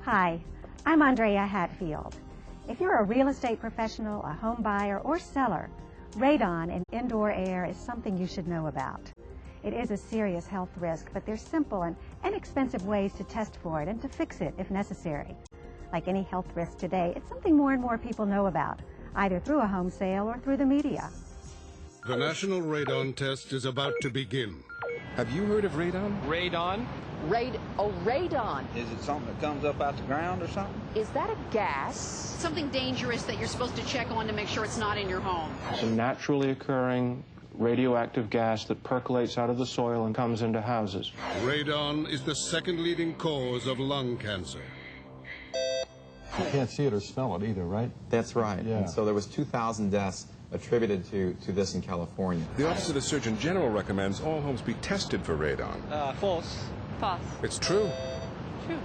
Hi, I'm Andrea Hatfield. If you're a real estate professional, a home buyer, or seller, radon in indoor air is something you should know about. It is a serious health risk, but there's simple and inexpensive ways to test for it and to fix it if necessary. Like any health risk today, it's something more and more people know about, either through a home sale or through the media. The national radon test is about to begin. Have you heard of radon? Radon? Radon. Is it something that comes up out the ground or something? Is that a gas? Something dangerous that you're supposed to check on to make sure it's not in your home. It's a naturally occurring radioactive gas that percolates out of the soil and comes into houses. Radon is the second leading cause of lung cancer. You can't see it or smell it either, right? That's right. Yeah. And so there was 2,000 deaths attributed to this in California. The Office of the Surgeon General recommends all homes be tested for radon. False. False. It's true. True.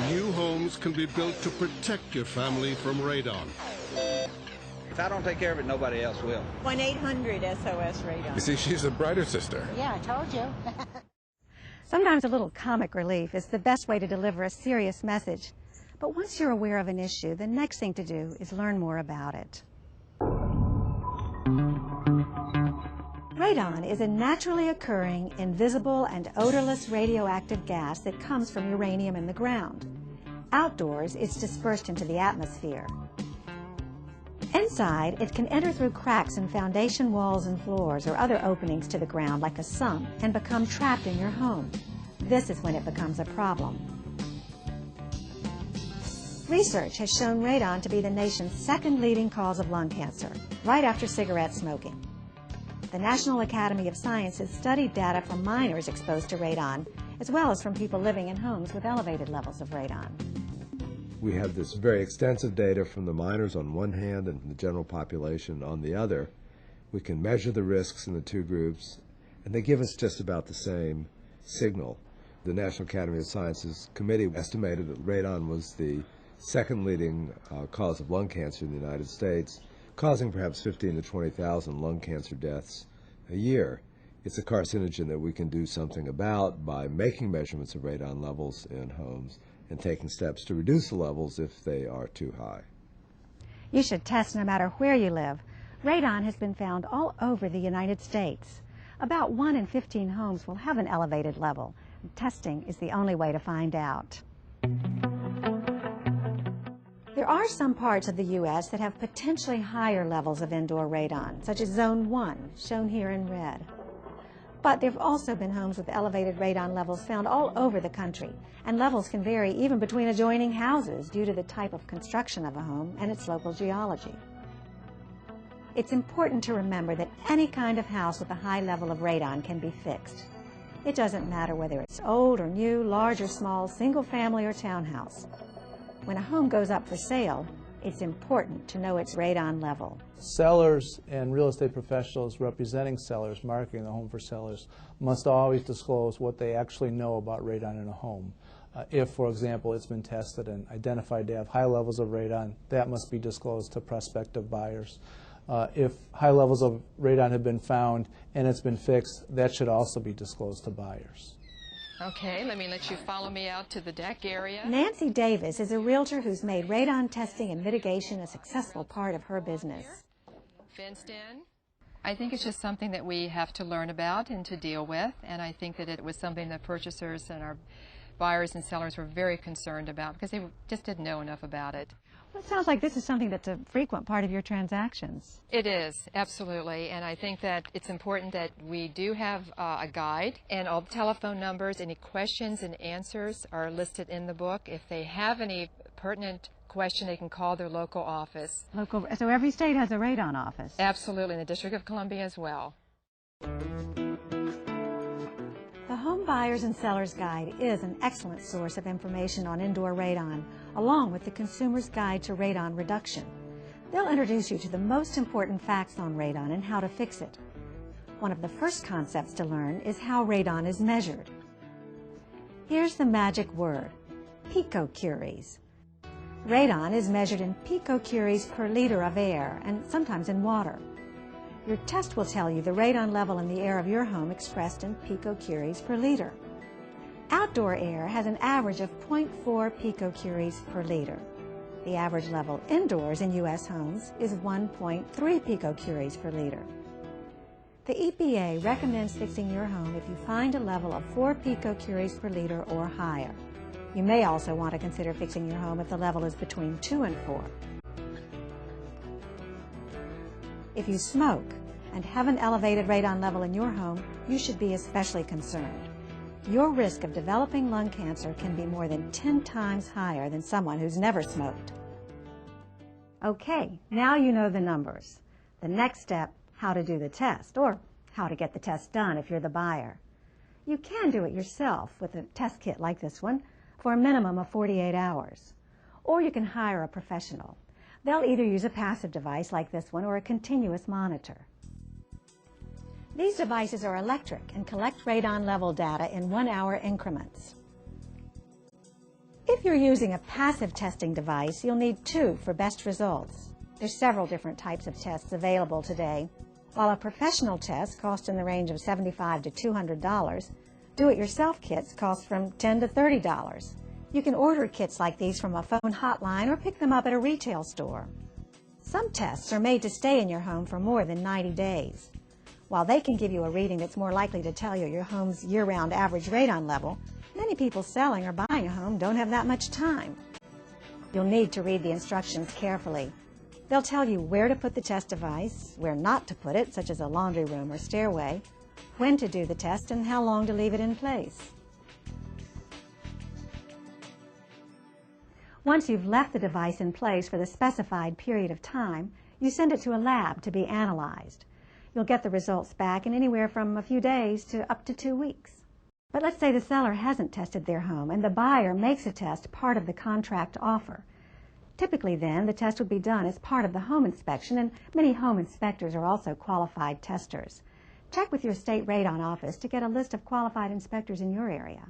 New homes can be built to protect your family from radon. If I don't take care of it, nobody else will. 1-800-SOS-RADON. You see, she's a brighter sister. Yeah, I told you. Sometimes a little comic relief is the best way to deliver a serious message. But once you're aware of an issue, the next thing to do is learn more about it. Radon is a naturally occurring, invisible, and odorless radioactive gas that comes from uranium in the ground. Outdoors, it's dispersed into the atmosphere. Inside, it can enter through cracks in foundation walls and floors or other openings to the ground like a sump and become trapped in your home. This is when it becomes a problem. Research has shown radon to be the nation's second leading cause of lung cancer, right after cigarette smoking. The National Academy of Sciences studied data from minors exposed to radon, as well as from people living in homes with elevated levels of radon. We have this very extensive data from the minors on one hand and from the general population on the other. We can measure the risks in the two groups, and they give us just about the same signal. The National Academy of Sciences committee estimated that radon was the second leading cause of lung cancer in the United States, causing perhaps 15,000 to 20,000 lung cancer deaths a year. It's a carcinogen that we can do something about by making measurements of radon levels in homes and taking steps to reduce the levels if they are too high. You should test no matter where you live. Radon has been found all over the United States. About 1 in 15 homes will have an elevated level. Testing is the only way to find out. There are some parts of the U.S. that have potentially higher levels of indoor radon, such as Zone 1, shown here in red. But there have also been homes with elevated radon levels found all over the country, and levels can vary even between adjoining houses due to the type of construction of a home and its local geology. It's important to remember that any kind of house with a high level of radon can be fixed. It doesn't matter whether it's old or new, large or small, single family or townhouse. When a home goes up for sale, it's important to know its radon level. Sellers and real estate professionals representing sellers, marketing the home for sellers, must always disclose what they actually know about radon in a home. If, for example, it's been tested and identified to have high levels of radon, that must be disclosed to prospective buyers. If high levels of radon have been found and it's been fixed, that should also be disclosed to buyers. Okay, let you follow me out to the deck area. Nancy Davis is a realtor who's made radon testing and mitigation a successful part of her business. Fenced in. I think it's just something that we have to learn about and to deal with, and I think that it was something that purchasers and our buyers and sellers were very concerned about because they just didn't know enough about it. Well, it sounds like this is something that's a frequent part of your transactions. It is, absolutely, and I think that it's important that we do have a guide, and all the telephone numbers, any questions and answers are listed in the book. If they have any pertinent question, they can call their local office. So every state has a radon office? Absolutely, in the District of Columbia as well. The Home Buyers and Sellers Guide is an excellent source of information on indoor radon, along with the Consumer's Guide to Radon Reduction. They'll introduce you to the most important facts on radon and how to fix it. One of the first concepts to learn is how radon is measured. Here's the magic word, picocuries. Radon is measured in picocuries per liter of air and sometimes in water. Your test will tell you the radon level in the air of your home expressed in picocuries per liter. Outdoor outdoor air has an average of 0.4 picocuries per liter. The average level indoors in U.S. homes is 1.3 picocuries per liter. The EPA recommends fixing your home if you find a level of 4 picocuries per liter or higher. You may also want to consider fixing your home if the level is between 2 and 4. If you smoke and have an elevated radon level in your home, you should be especially concerned. Your risk of developing lung cancer can be more than 10 times higher than someone who's never smoked. Okay, now you know the numbers. The next step, how to do the test, or how to get the test done if you're the buyer. You can do it yourself with a test kit like this one for a minimum of 48 hours. Or you can hire a professional. They'll either use a passive device like this one or a continuous monitor. These devices are electric and collect radon level data in 1-hour increments. If you're using a passive testing device, you'll need 2 for best results. There's several different types of tests available today. While a professional test costs in the range of $75 to $200, do-it-yourself kits cost from $10 to $30. You can order kits like these from a phone hotline or pick them up at a retail store. Some tests are made to stay in your home for more than 90 days. While they can give you a reading that's more likely to tell you your home's year-round average radon level, many people selling or buying a home don't have that much time. You'll need to read the instructions carefully. They'll tell you where to put the test device, where not to put it, such as a laundry room or stairway, when to do the test, and how long to leave it in place. Once you've left the device in place for the specified period of time, you send it to a lab to be analyzed. You'll get the results back in anywhere from a few days to up to 2 weeks. But let's say the seller hasn't tested their home and the buyer makes a test part of the contract offer. Typically then, the test would be done as part of the home inspection, and many home inspectors are also qualified testers. Check with your state radon office to get a list of qualified inspectors in your area.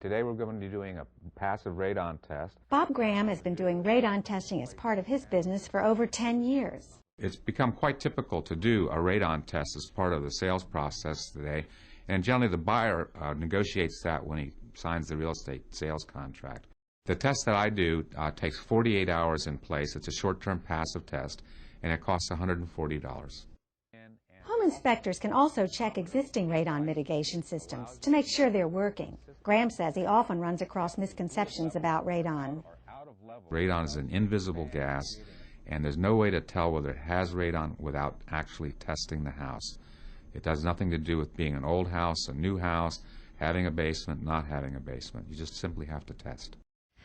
Today we're going to be doing a passive radon test. Bob Graham has been doing radon testing as part of his business for over 10 years. It's become quite typical to do a radon test as part of the sales process today, and generally the buyer negotiates that when he signs the real estate sales contract. The test that I do takes 48 hours in place. It's a short-term passive test, and it costs $140. Home inspectors can also check existing radon mitigation systems to make sure they're working. Graham says he often runs across misconceptions about radon. Radon is an invisible gas, and there's no way to tell whether it has radon without actually testing the house. It has nothing to do with being an old house, a new house, having a basement, not having a basement. You just simply have to test.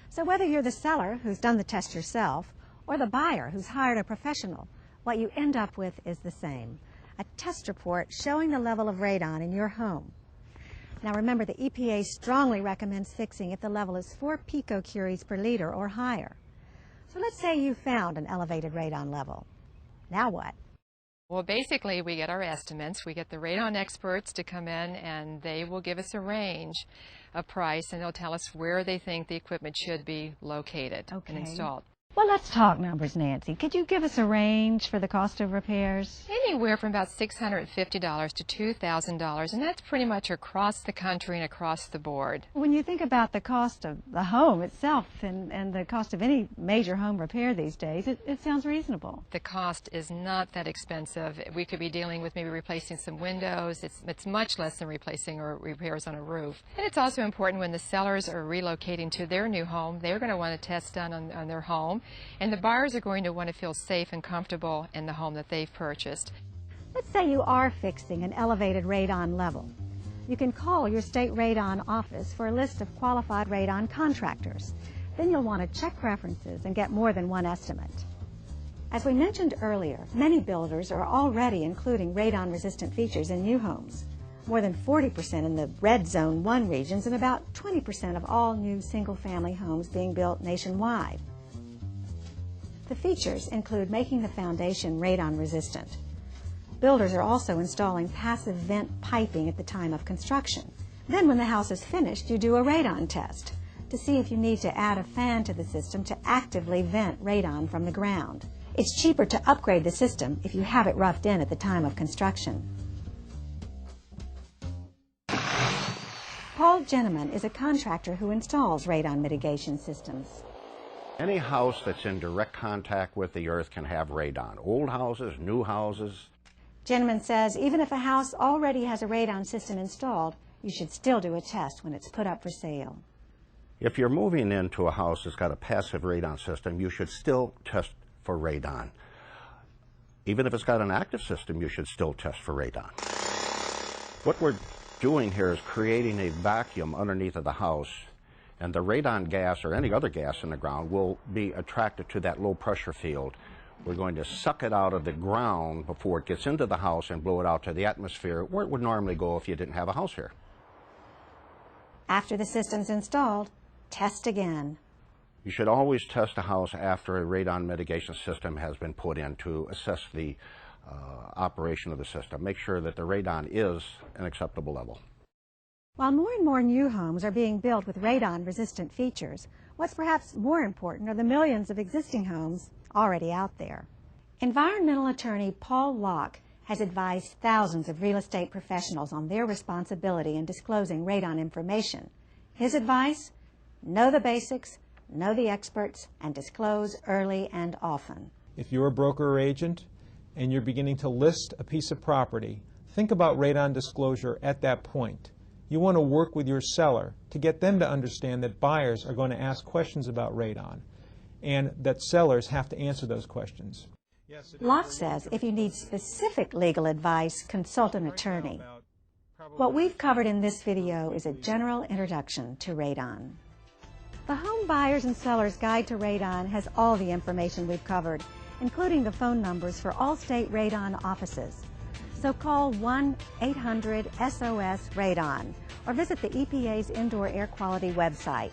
So whether you're the seller who's done the test yourself or the buyer who's hired a professional, what you end up with is the same: a test report showing the level of radon in your home. Now remember, the EPA strongly recommends fixing if the level is 4 picocuries per liter or higher. So let's say you found an elevated radon level. Now what? Well, basically, we get our estimates. We get the radon experts to come in, and they will give us a range of price, and they'll tell us where they think the equipment should be located and installed. Well, let's talk numbers, Nancy. Could you give us a range for the cost of repairs? Anywhere from about $650 to $2,000, and that's pretty much across the country and across the board. When you think about the cost of the home itself and the cost of any major home repair these days, it sounds reasonable. The cost is not that expensive. We could be dealing with maybe replacing some windows. It's much less than replacing or repairs on a roof. And it's also important when the sellers are relocating to their new home, they're going to want a test done on their home. And the buyers are going to want to feel safe and comfortable in the home that they've purchased. Let's say you are fixing an elevated radon level. You can call your state radon office for a list of qualified radon contractors. Then you'll want to check references and get more than one estimate. As we mentioned earlier, many builders are already including radon-resistant features in new homes. More than 40% in the red zone 1 regions and about 20% of all new single-family homes being built nationwide. The features include making the foundation radon resistant. Builders are also installing passive vent piping at the time of construction. Then when the house is finished, you do a radon test to see if you need to add a fan to the system to actively vent radon from the ground. It's cheaper to upgrade the system if you have it roughed in at the time of construction. Paul Jenneman is a contractor who installs radon mitigation systems. Any house that's in direct contact with the earth can have radon. Old houses, new houses. Jenneman says even if a house already has a radon system installed, you should still do a test when it's put up for sale. If you're moving into a house that's got a passive radon system, you should still test for radon. Even if it's got an active system, you should still test for radon. What we're doing here is creating a vacuum underneath of the house, and the radon gas or any other gas in the ground will be attracted to that low pressure field. We're going to suck it out of the ground before it gets into the house and blow it out to the atmosphere where it would normally go if you didn't have a house here. After the system's installed, test again. You should always test a house after a radon mitigation system has been put in to assess the operation of the system. Make sure that the radon is an acceptable level. While more and more new homes are being built with radon-resistant features, what's perhaps more important are the millions of existing homes already out there. Environmental attorney Paul Locke has advised thousands of real estate professionals on their responsibility in disclosing radon information. His advice? Know the basics, know the experts, and disclose early and often. If you're a broker or agent and you're beginning to list a piece of property, think about radon disclosure at that point. You want to work with your seller to get them to understand that buyers are going to ask questions about radon and that sellers have to answer those questions. Locke says if you need specific legal advice, consult an attorney. What we've covered in this video is a general introduction to radon. The Home Buyers and Sellers Guide to Radon has all the information we've covered, including the phone numbers for all state radon offices. So call 1-800-SOS-RADON or visit the EPA's Indoor Air Quality website.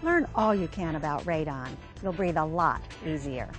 Learn all you can about radon. You'll breathe a lot easier.